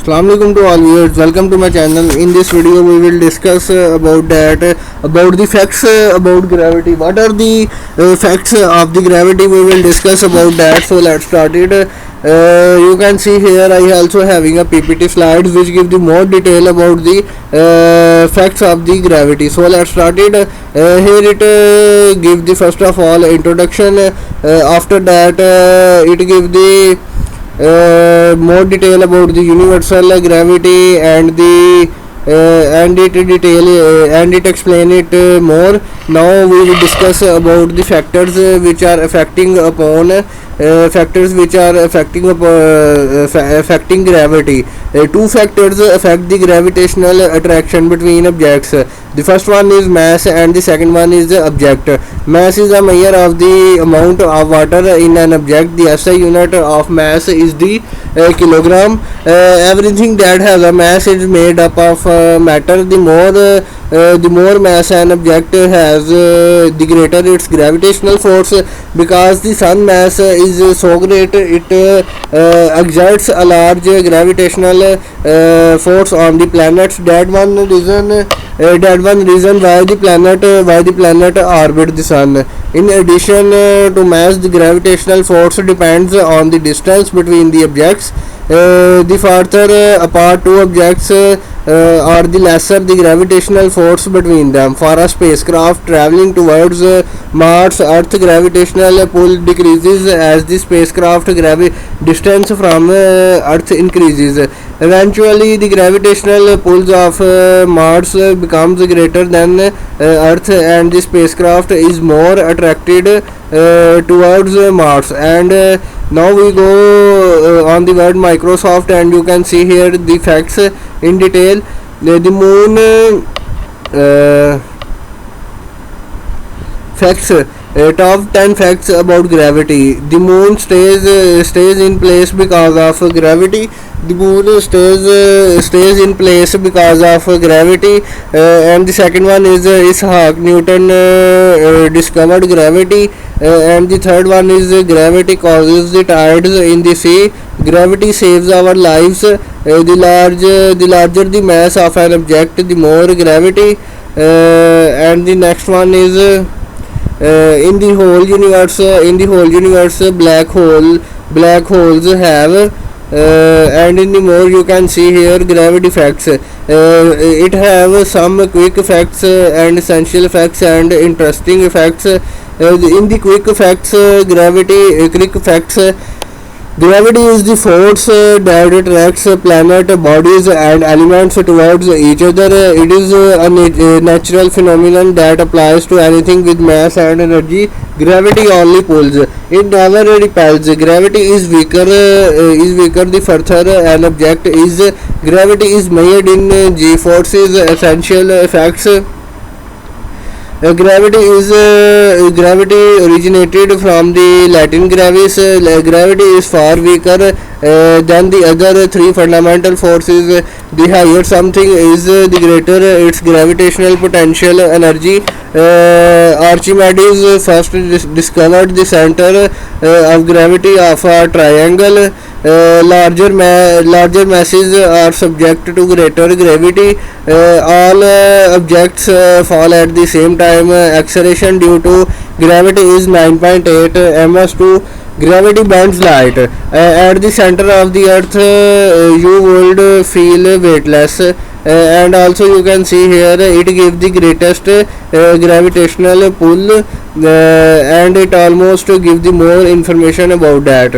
Assalamualaikum to all viewers. Welcome to my channel. In this video, we will discuss about the facts about gravity. What are the facts of the gravity? We will discuss about that. So let's start it. You can see here I also having a PPT slides which give the more detail about the facts of the gravity. So let's start it. Here it give the first of all introduction. After that, it give the more detail about the universal gravity and the and it explain it more. Now we will discuss about the factors which are affecting affecting gravity. Two factors affect the gravitational attraction between objects. The first one is mass and the second one is the object. Mass is a measure of the amount of water in an object. The SI unit of mass is the kilogram. Everything that has a mass is made up of matter. The more mass an object has, the greater its gravitational force. Because the sun mass is so great, it exerts a large gravitational force on the planets. That one reason why the planet orbit the sun. In addition to mass, the gravitational force depends on the distance between the objects. The farther apart two objects are, the lesser the gravitational force between them. For a spacecraft traveling towards Mars, Earth gravitational pull decreases as the spacecraft distance from Earth increases. Eventually, the gravitational pulls of Mars becomes greater than Earth, and the spacecraft is more attracted towards Mars. And now we go on the word Microsoft, and you can see here the facts in detail. The moon facts. Top 10 facts about gravity. The moon stays in place because of gravity. The moon stays in place because of gravity. And the second one is Isaac Newton discovered gravity. And the third one is gravity causes the tides in the sea. Gravity saves our lives. The larger the mass of an object, the more gravity. And the next one is in the whole universe, black holes have, and in the more you can see here gravity facts. It have some quick facts and essential facts and interesting facts. In the quick facts, gravity is the force that attracts planet bodies and elements towards each other. It is a natural phenomenon that applies to anything with mass and energy. Gravity only pulls, it never repels. Gravity is weaker the further an object is. Gravity is measured in G forces. Essential effects. Gravity originated from the Latin gravis. Gravity is far weaker than the other three fundamental forces. The higher something is, the greater its gravitational potential energy. Archimedes first discovered the center of gravity of a triangle. Larger masses are subject to greater gravity. All objects fall at the same time. Acceleration due to gravity is 9.8 ms2. Gravity bends light. At the center of the earth, you would feel weightless. And also you can see here it gives the greatest gravitational pull, and it almost gives the more information about that.